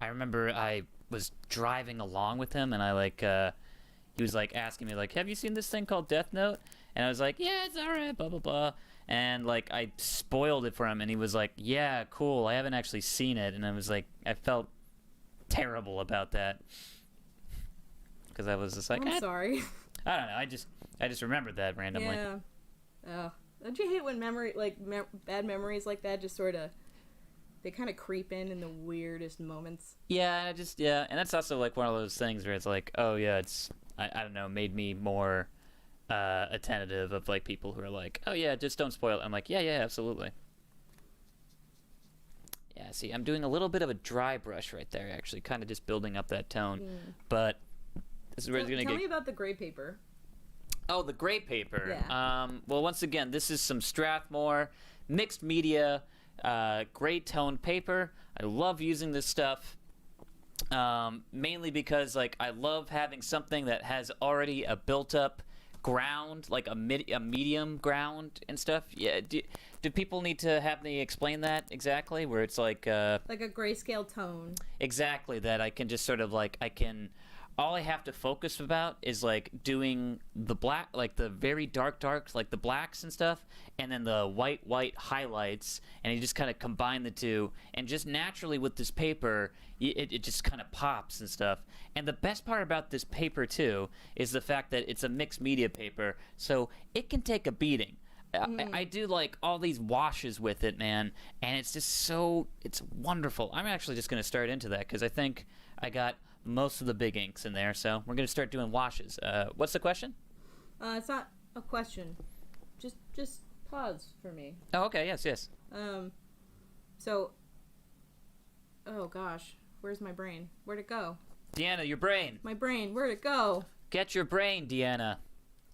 remember I was driving along with him, and he was like asking me like, "Have you seen this thing called Death Note?" And I was like, "Yeah, it's alright, blah blah blah." And like I spoiled it for him, and he was like, "Yeah, cool. I haven't actually seen it." And I was like, I felt terrible about that because I was just like, I'm sorry. I don't know. I just remembered that randomly. Yeah. Oh, don't you hate when bad memories like that just sort of they kind of creep in the weirdest moments? Yeah, and that's also like one of those things where it's like, oh yeah, it's I don't know, made me more attentive of like people who are like, oh yeah, just don't spoil it. I'm like, yeah, absolutely. Yeah, see, I'm doing a little bit of a dry brush right there, actually, kind of just building up that tone. But this is where it's gonna tell me about the gray paper. Oh, the gray paper. Yeah. Well, once again, this is some Strathmore mixed media gray toned paper. I love using this stuff. Mainly because like I love having something that has already a built-up ground, like a medium ground and stuff. Yeah. Do people need to have me explain that exactly? Where it's like a grayscale tone. Exactly, that I can just sort of like all I have to focus about is like doing the black, like the very dark, like the blacks and stuff, and then the white highlights, and you just kind of combine the two, and just naturally with this paper, it just kind of pops and stuff. And the best part about this paper too is the fact that it's a mixed media paper, so it can take a beating. I do like all these washes with it, man, and it's just it's wonderful. I'm actually just going to start into that because I think I got most of the big inks in there, so we're going to start doing washes. What's the question? It's not a question. Just pause for me. Oh, okay, yes. So, oh gosh, where's my brain? Where'd it go? Deanna, your brain. My brain, where'd it go? Get your brain, Deanna.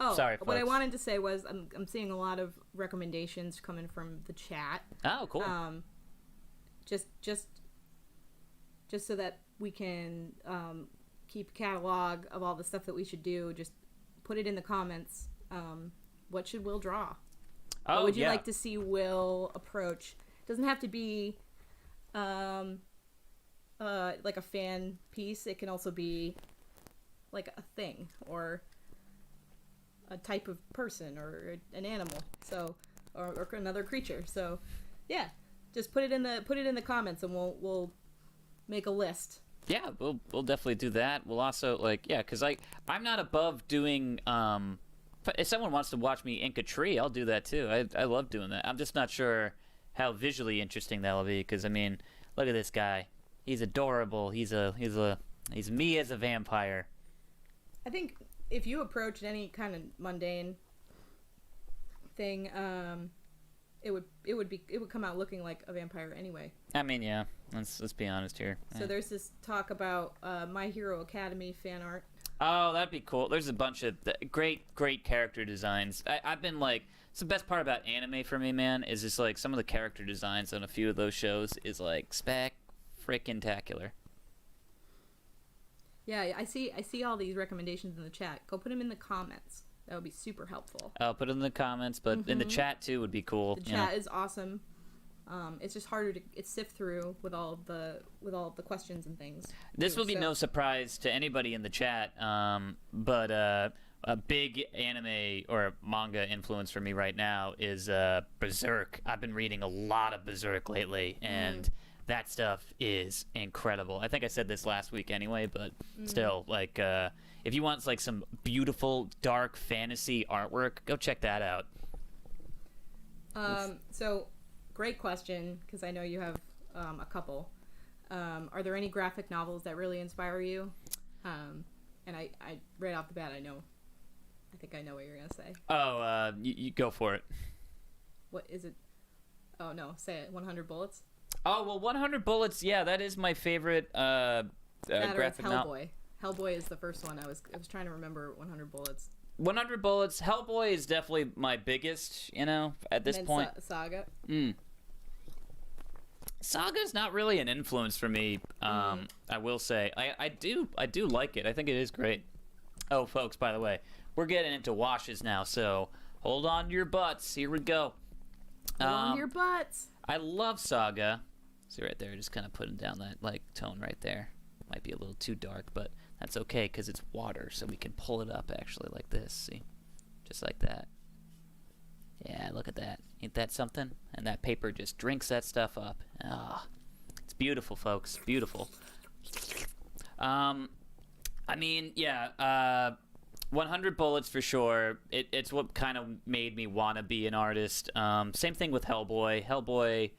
Oh, sorry, folks. What I wanted to say was I'm seeing a lot of recommendations coming from the chat. Oh, cool. Just so that we can keep a catalog of all the stuff that we should do. Just put it in the comments. What should Will draw? Oh, what would you like to see Will approach? It doesn't have to be like a fan piece. It can also be like a thing or a type of person or an animal. So or another creature. So yeah, just put it in the comments and we'll make a list. Yeah, we'll definitely do that. We'll also because I'm not above doing if someone wants to watch me ink a tree, I'll do that too. I love doing that. I'm just not sure how visually interesting that'll be because I mean, look at this guy. He's adorable. He's me as a vampire. I think if you approach any kind of mundane thing, it would come out looking like a vampire anyway. I mean, yeah. Let's be honest here. So there's this talk about My Hero Academy fan art. Oh, that'd be cool. There's a bunch of great character designs. I've been like, it's the best part about anime for me, man, is just like some of the character designs on a few of those shows is like frickin-tacular. Yeah, I see all these recommendations in the chat. Go put them in the comments. That would be super helpful. I'll put it in the comments, but in the chat too would be cool. The chat is awesome. It's just harder to sift through with all of the questions and things. This will be no surprise to anybody in the chat, but a big anime or manga influence for me right now is Berserk. I've been reading a lot of Berserk lately, and that stuff is incredible. I think I said this last week anyway, but still, like, if you want like some beautiful dark fantasy artwork, go check that out. So. Great question, because I know you have a couple. Are there any graphic novels that really inspire you? And I right off the bat, I think I know what you're going to say. Oh, you go for it. What is it? Oh, no, say it. 100 Bullets? Oh, well, 100 Bullets, yeah, that is my favorite graphic novel. Hellboy. Hellboy is the first one. I was trying to remember 100 Bullets. 100 Bullets. Hellboy is definitely my biggest, at this point. Saga. Saga's not really an influence for me. I will say, I do like it. I think it is great. Oh, folks, by the way, we're getting into washes now, so hold on to your butts. Here we go. Hold on to your butts. I love Saga. See right there, just kind of putting down that like tone right there. Might be a little too dark, but that's okay because it's water, so we can pull it up actually like this. See, just like that. Yeah, look at that. Ain't that something? And that paper just drinks that stuff up. Ah, it's beautiful, folks. Beautiful. I mean, yeah, 100 Bullets for sure. It's what kind of made me want to be an artist. Same thing with Hellboy. Hellboy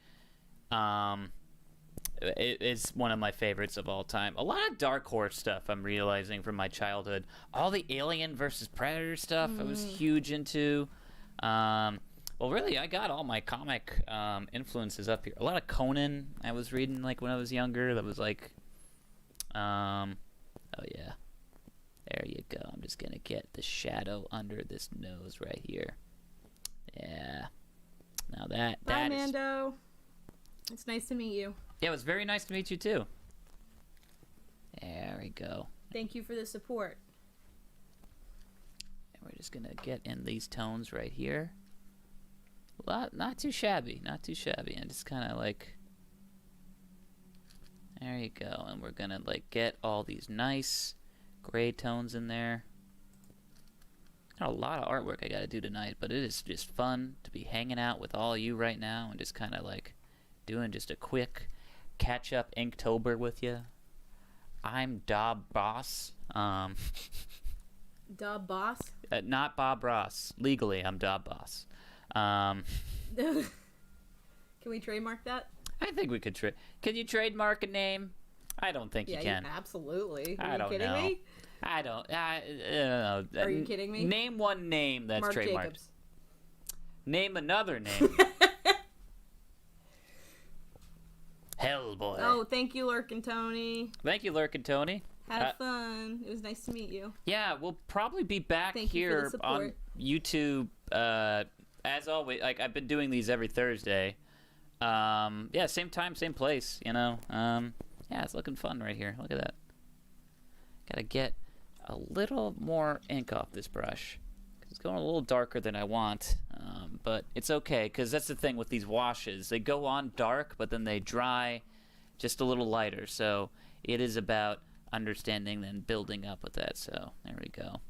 is one of my favorites of all time. A lot of Dark Horse stuff I'm realizing from my childhood. All the Alien versus Predator stuff I was huge into. Well, really, I got all my comic influences up here. A lot of Conan I was reading like when I was younger. That was like, oh yeah, there you go. I'm just gonna get the shadow under this nose right here. Yeah. Now that Bye, Mando. It's nice to meet you. Yeah, it was very nice to meet you too. There we go. Thank you for the support. And we're just gonna get in these tones right here. Not too shabby, not too shabby, and just kind of like, there you go. And we're gonna like get all these nice gray tones in there. Got a lot of artwork I gotta do tonight, but it is just fun to be hanging out with all you right now and just kind of like doing just a quick catch up Inktober with you. I'm Dob Boss. Dob Boss? Not Bob Ross. Legally, I'm Dob Boss. Can we trademark that? I think we could Can you trademark a name? I don't think you can. Absolutely. Are you kidding me? I don't know. Are you kidding me? Name one name that's Mark trademarked. Jacobs. Name another name. Hellboy. Oh, thank you, Lurk and Tony. Thank you, Lurk and Tony. Have fun. It was nice to meet you. Yeah, we'll probably be back Thank here on YouTube as always. Like I've been doing these every Thursday. Yeah, same time, same place. Yeah, it's looking fun right here. Look at that. Gotta get a little more ink off this brush. It's going a little darker than I want, but it's okay because that's the thing with these washes. They go on dark, but then they dry just a little lighter. So it is about understanding and building up with that. So there we go.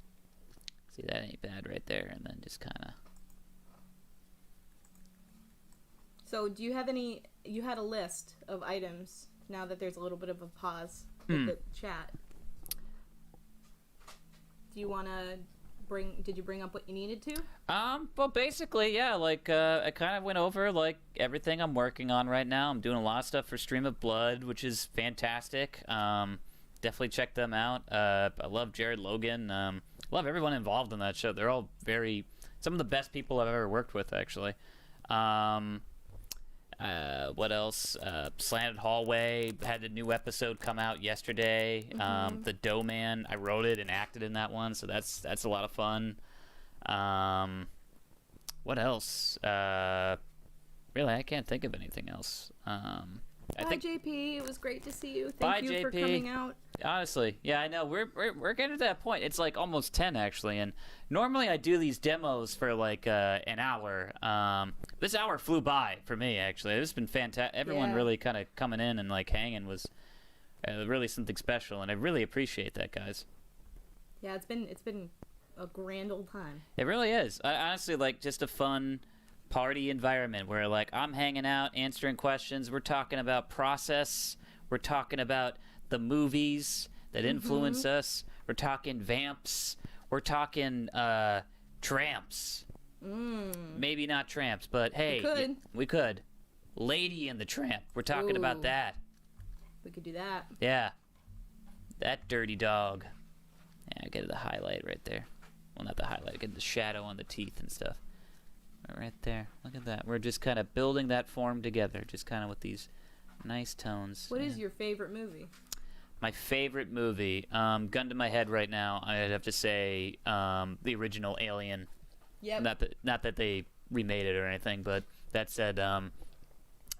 See, that ain't bad right there. And then just kind of. So do you have any? You had a list of items. Now that there's a little bit of a pause with the chat, do you want to? Did you bring up what you needed to? Well, basically, yeah, like, I kind of went over, like, everything I'm working on right now. I'm doing a lot of stuff for Stream of Blood, which is fantastic. Definitely check them out. I love Jared Logan. Love everyone involved in that show. They're all some of the best people I've ever worked with, actually. What else? Slanted Hallway had a new episode come out yesterday. The Dough Man, I wrote it and acted in that one, so that's a lot of fun. What else? Really, I can't think of anything else. Bye, JP. It was great to see you. Thank you for coming out. Honestly, yeah, I know. We're getting to that point. It's like almost 10 actually, and normally I do these demos for like an hour. This hour flew by for me actually. It's been fantastic. Everyone really kind of coming in and like hanging was really something special, and I really appreciate that, guys. Yeah, it's been a grand old time. It really is. I honestly like just a fun party environment where like I'm hanging out, answering questions. We're talking about process. We're talking about the movies that influence us. We're talking vamps. We're talking tramps. Maybe not tramps, but hey, we could. Lady and the Tramp. We're talking about that. We could do that. Yeah. That dirty dog. Yeah, I get the highlight right there. Well, not the highlight. I get the shadow on the teeth and stuff. Right there. Look at that. We're just kind of building that form together, just kind of with these nice tones. What is your favorite movie? My favorite movie, gun to my head right now, I'd have to say the original Alien. Yep. Not that they remade it or anything, but that said,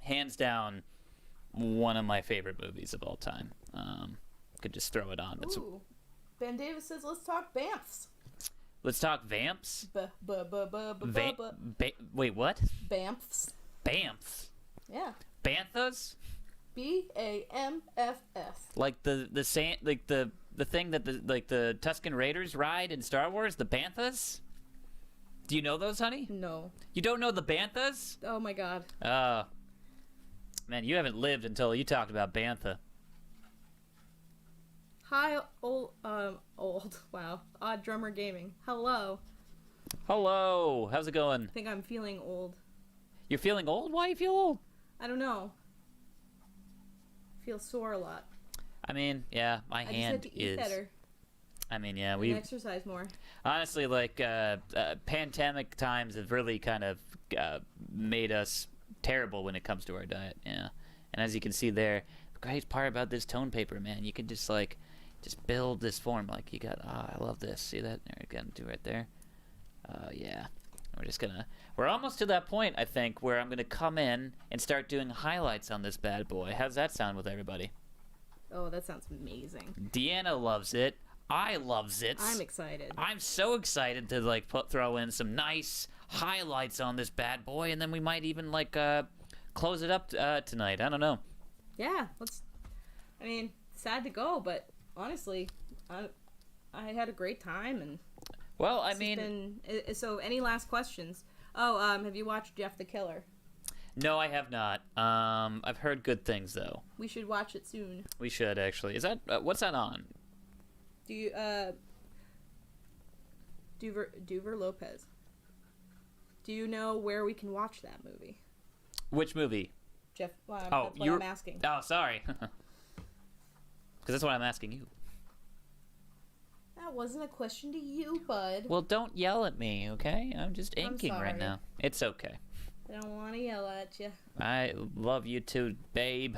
hands down, one of my favorite movies of all time. Could just throw it on. Ooh. Ben Davis says, let's talk Bamfs. Let's talk vamps. Wait, what? Bamfs. Bamfs. Yeah. Banthas. BAMFS. Like the thing that the Tusken Raiders ride in Star Wars, the Banthas. Do you know those, honey? No. You don't know the Banthas? Oh my God. Man, you haven't lived until you talked about Bantha. Hi, old. Wow. Odd Drummer Gaming. Hello. Hello. How's it going? I think I'm feeling old. You're feeling old? Why you feel old? I don't know. I feel sore a lot. I mean, yeah, my hand just had to eat better. I mean, yeah, we exercise more. Honestly, like pandemic times have really kind of made us terrible when it comes to our diet. Yeah, and as you can see there, the great part about this tone paper, man, you can just build this form. Like you got, I love this. See that? There, you got to do right there. Yeah. We're almost to that point, I think, where I'm gonna come in and start doing highlights on this bad boy. How's that sound with everybody? Oh, that sounds amazing. Deanna loves it. I loves it. I'm excited. I'm so excited to throw in some nice highlights on this bad boy, and then we might even close it up tonight. I don't know. Yeah, I mean, sad to go, but honestly, I had a great time, and well, I mean, so any last questions? Oh, have you watched Jeff the Killer? No, I have not. I've heard good things though. We should watch it soon. We should actually. Is that what's that on? Do you Duver Lopez? Do you know where we can watch that movie? Which movie? Jeff. Well, that's what I'm asking. Oh, sorry. Because that's what I'm asking you. That wasn't a question to you, bud. Well, don't yell at me, okay? I'm just inking right now. It's okay. I don't want to yell at you. I love you too, babe.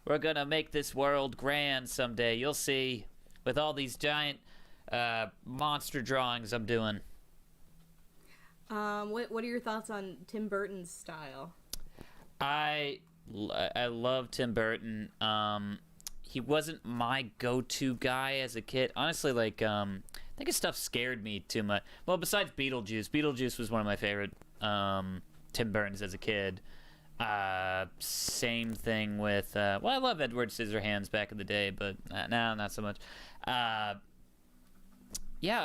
We're gonna make this world grand someday. You'll see. With all these giant monster drawings I'm doing. What are your thoughts on Tim Burton's style? I love Tim Burton. He wasn't my go-to guy as a kid. Honestly, I think his stuff scared me too much. Well, besides Beetlejuice. Beetlejuice was one of my favorite Tim Burtons as a kid. Same thing with I love Edward Scissorhands back in the day, but now not so much. Yeah,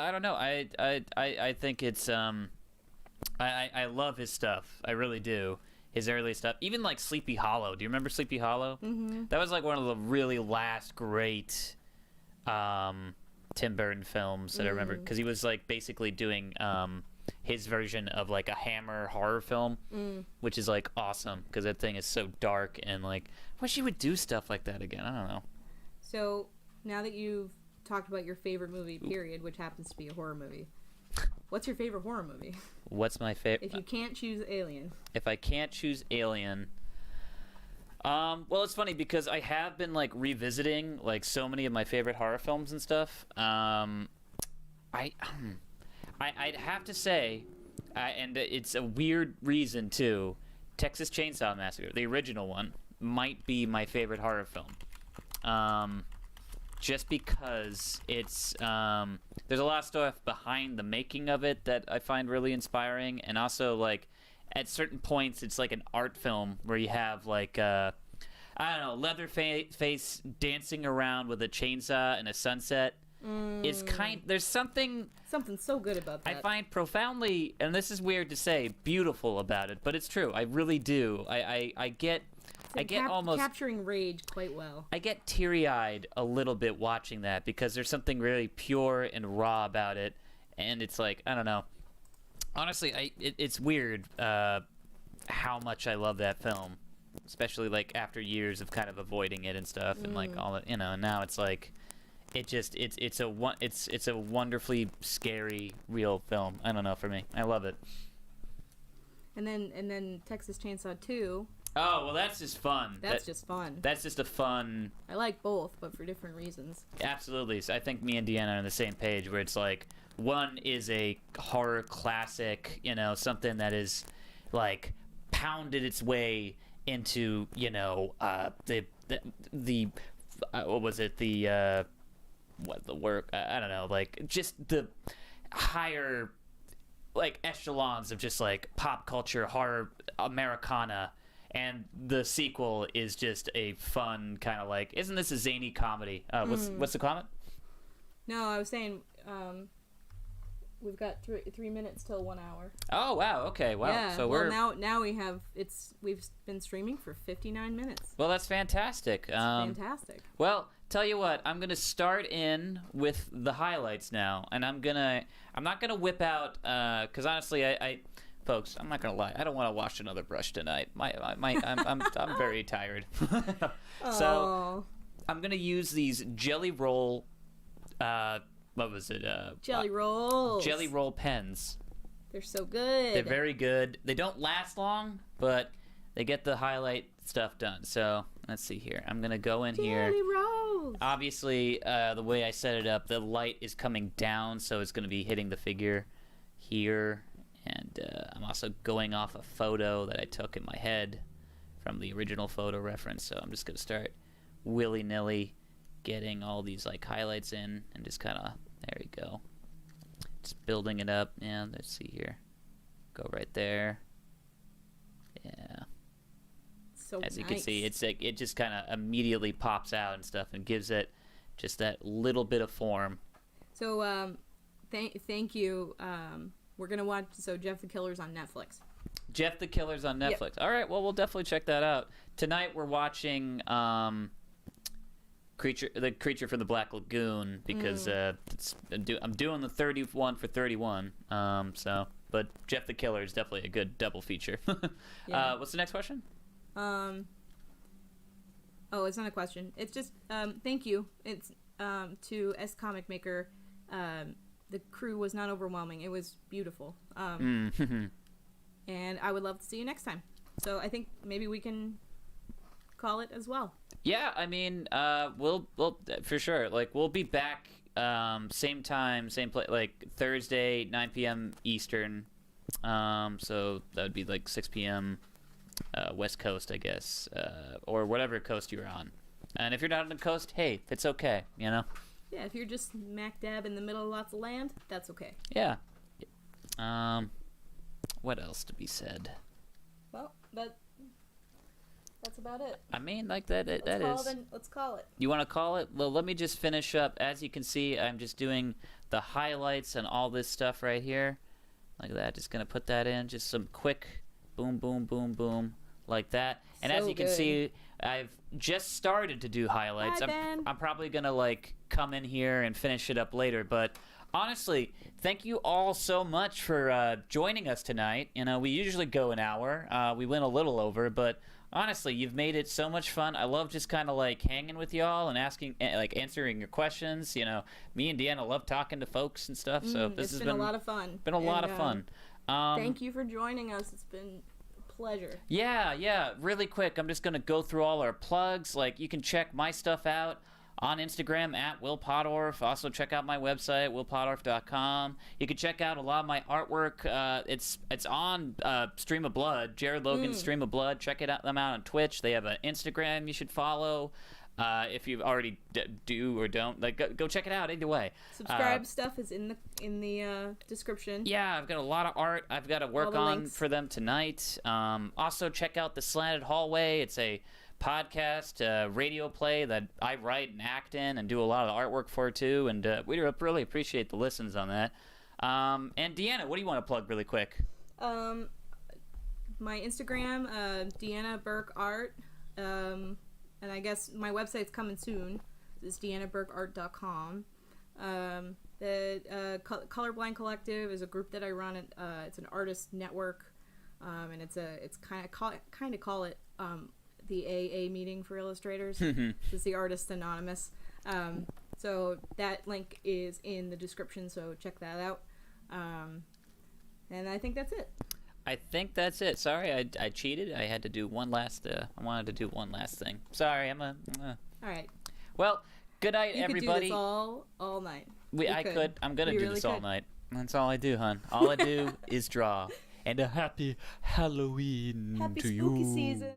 I don't know. I think it's I love his stuff. I really do. His early stuff, even like Sleepy Hollow. Do you remember Sleepy Hollow? Mm-hmm. That was like one of the really last great Tim Burton films that I remember, because he was like basically doing his version of like a Hammer horror film, which is like awesome because that thing is so dark, and like I wish he would do stuff like that again. I don't know. So now that you've talked about your favorite movie, period, which happens to be a horror movie, What's your favorite horror movie? What's my favorite? If you can't choose Alien. If I can't choose Alien, well, it's funny because I have been like revisiting like so many of my favorite horror films and stuff. I'd have to say, and it's a weird reason too. Texas Chainsaw Massacre, the original one, might be my favorite horror film. Just because it's there's a lot of stuff behind the making of it that I find really inspiring, and also like at certain points it's like an art film where you have like I don't know, Leatherface dancing around with a chainsaw in a sunset. Is there's something so good about that. I find profoundly, and this is weird to say, beautiful about it, but it's true. I really do. I get almost capturing rage quite well. I get teary-eyed a little bit watching that because there's something really pure and raw about it, and it's like, I don't know. Honestly, it's weird how much I love that film, especially like after years of kind of avoiding it and stuff, and like all that, and now it's like it's a wonderfully scary real film. I don't know, for me, I love it. And then Texas Chainsaw 2. Oh, well, that's just fun. That's just fun. That's just a fun... I like both, but for different reasons. Absolutely. So I think me and Deanna are on the same page, where it's like, one is a horror classic, something that is, like, pounded its way into, the what was it? The work? I don't know, like, just the higher, like, echelons of just, like, pop culture, horror, Americana. And the sequel is just a fun kind of like, isn't this a zany comedy? What's the comment? No, I was saying we've got 3 minutes till 1 hour. Oh wow, okay, wow. Yeah, so now we've been streaming for 59 minutes. Well, that's fantastic. Fantastic. Well, tell you what, I'm gonna start in with the highlights now, and I'm not gonna whip out because honestly, I folks, I'm not gonna lie. I don't want to wash another brush tonight. I'm very tired. So I'm gonna use these Jelly Roll. What was it? Jelly Rolls. Jelly Roll pens. They're so good. They're very good. They don't last long, but they get the highlight stuff done. So let's see here. I'm gonna go in here. Jelly Rolls. Obviously, the way I set it up, the light is coming down, so it's gonna be hitting the figure here. And I'm also going off a photo that I took in my head from the original photo reference. So I'm just going to start willy-nilly getting all these like highlights in and just kind of, there we go. Just building it up. And let's see here. Go right there. Yeah. So as you can see, it's like it just kind of immediately pops out and stuff and gives it just that little bit of form. So thank you. We're going to watch, Jeff the Killer's on Netflix. Jeff the Killer's on Netflix. Yep. All right, well, we'll definitely check that out. Tonight we're watching the Creature from the Black Lagoon because I'm doing the 31 for 31. But Jeff the Killer is definitely a good double feature. Yeah. What's the next question? Oh, it's not a question. It's just thank you. It's to S Comic Maker. The crew was not overwhelming. It was beautiful. And I would love to see you next time. So I think maybe we can call it as well. Yeah, I mean, we'll for sure. Like, we'll be back same time, same place, like Thursday, 9 p.m. Eastern. So that would be like 6 p.m. West Coast, I guess, or whatever coast you're on. And if you're not on the coast, hey, it's okay, Yeah, if you're just smack dab in the middle of lots of land, that's okay. Yeah. What else to be said? Well, that's about it. I mean, like that is. Let's call it. You want to call it? Well, let me just finish up. As you can see, I'm just doing the highlights and all this stuff right here. Like that. Just going to put that in. Just some quick boom, boom, boom, boom. Like that. And so as you can see, I've just started to do highlights. I'm probably going to like come in here and finish it up later. But honestly, thank you all so much for joining us tonight. We usually go an hour. We went a little over, but honestly, you've made it so much fun. I love just kind of like hanging with y'all and answering your questions. You know, me and Deanna love talking to folks and stuff. So this has been a lot of fun. Been a lot of fun. Thank you for joining us. It's been a pleasure. Yeah. Really quick, I'm just gonna go through all our plugs. Like, you can check my stuff out on Instagram at Will Pottorff. Also check out my website, willpottorff.com. You can check out a lot of my artwork. It's on Stream of Blood, Jared Logan's Stream of Blood. Check them out on Twitch. They have an Instagram you should follow. If you already do or don't, like, go check it out. Either way, subscribe stuff is in the description. Yeah, I've got a lot of art I've got to work on links for them tonight. Also check out The Slanted Hallway. It's a podcast, radio play that I write and act in and do a lot of the artwork for too, and we really appreciate the listens on that. And Deanna, what do you want to plug really quick? My Instagram, Deanna Burke Art, and I guess my website's coming soon. It's deannaburkeart.com. The Colorblind Collective is a group that I run. It's an artist network, and it's kind of call it the AA meeting for illustrators. It's the Artist Anonymous. So that link is in the description, so check that out. And I think that's it. Sorry, I cheated. I had to do one last. I wanted to do one last thing. Sorry, All right. Well, good night, everybody. You could do this all night. I'm gonna do this all night. That's all I do, hon. All I do is draw. And a happy Halloween to you. Happy spooky season.